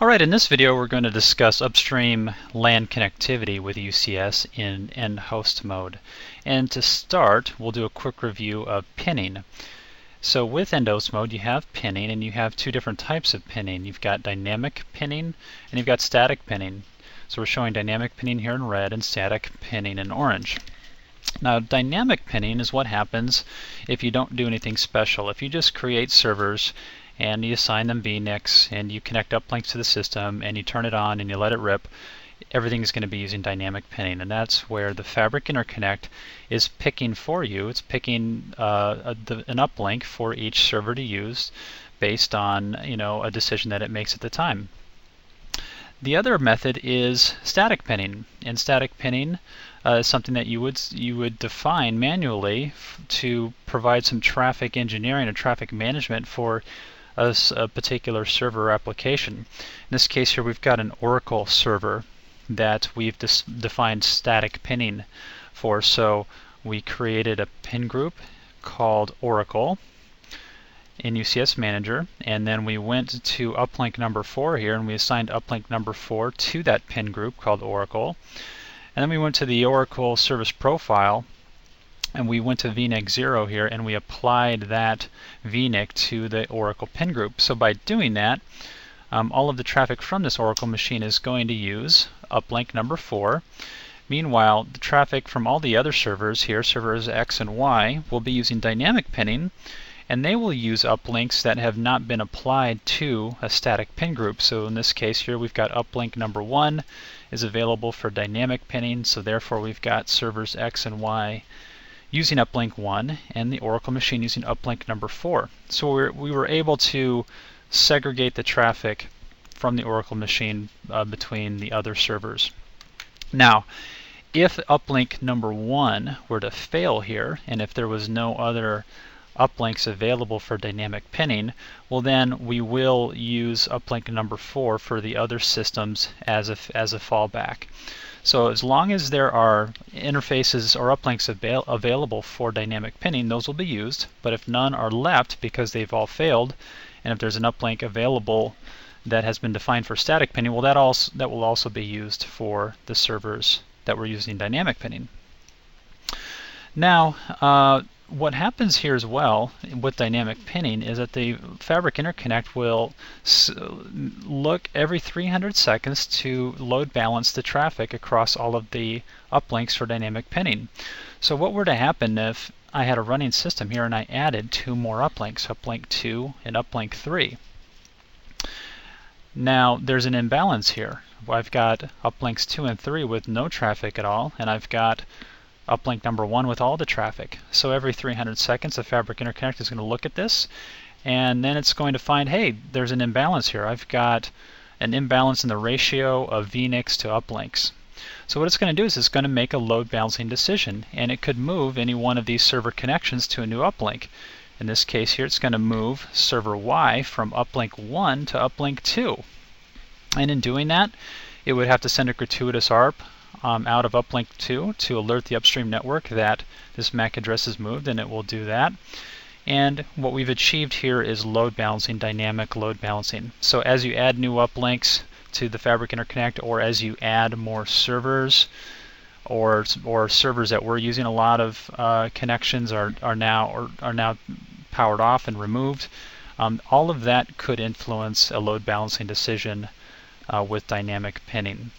Alright, in this video we're going to discuss upstream LAN connectivity with UCS in end host mode. And to start, we'll do a quick review of pinning. So with end host mode you have pinning, and you have two different types of pinning. You've got dynamic pinning and you've got static pinning. So we're showing dynamic pinning here in red and static pinning in orange. Now dynamic pinning is what happens if you don't do anything special. If you just create servers and you assign them VNICs and you connect uplinks to the system and you turn it on and you let it rip, everything is going to be using dynamic pinning, and that's where the Fabric Interconnect is picking for you. It's picking an uplink for each server to use based on a decision that it makes at the time. The other method is static pinning, and static pinning is something that you would define manually to provide some traffic engineering or traffic management for a particular server application. In this case here we've got an Oracle server that we've defined static pinning for. So we created a pin group called Oracle in UCS Manager, and then we went to uplink number 4 here and we assigned uplink number 4 to that pin group called Oracle. And then we went to the Oracle service profile and we went to VNIC 0 here and we applied that VNIC to the Oracle pin group. So by doing that, all of the traffic from this Oracle machine is going to use uplink number 4. Meanwhile, the traffic from all the other servers here, servers X and Y, will be using dynamic pinning, and they will use uplinks that have not been applied to a static pin group. So in this case here we've got uplink number 1 is available for dynamic pinning, so therefore we've got servers X and Y using uplink 1 and the Oracle machine using uplink number 4. So we were able to segregate the traffic from the Oracle machine between the other servers. Now, if uplink number 1 were to fail here, and if there was no other uplinks available for dynamic pinning, well then we will use uplink number 4 for the other systems as a fallback. So as long as there are interfaces or uplinks available for dynamic pinning, those will be used. But if none are left because they've all failed, and if there's an uplink available that has been defined for static pinning, well that will also be used for the servers that we're using dynamic pinning. Now, what happens here as well with dynamic pinning is that the Fabric Interconnect will look every 300 seconds to load balance the traffic across all of the uplinks for dynamic pinning. So what were to happen if I had a running system here and I added 2 more uplinks, uplink 2 and uplink 3? Now there's an imbalance here. I've got uplinks 2 and 3 with no traffic at all, and I've got uplink number 1 with all the traffic. So every 300 seconds the Fabric Interconnect is going to look at this, and then it's going to find, hey, there's an imbalance here. I've got an imbalance in the ratio of VNICs to uplinks. So what it's going to do is it's going to make a load balancing decision, and it could move any one of these server connections to a new uplink. In this case here it's going to move server Y from uplink 1 to uplink 2. And in doing that, it would have to send a gratuitous ARP out of uplink 2 to alert the upstream network that this MAC address is moved, and it will do that. And what we've achieved here is load balancing, dynamic load balancing. So as you add new uplinks to the Fabric Interconnect, or as you add more servers, or servers that were using a lot of connections are now powered off and removed, all of that could influence a load balancing decision with dynamic pinning.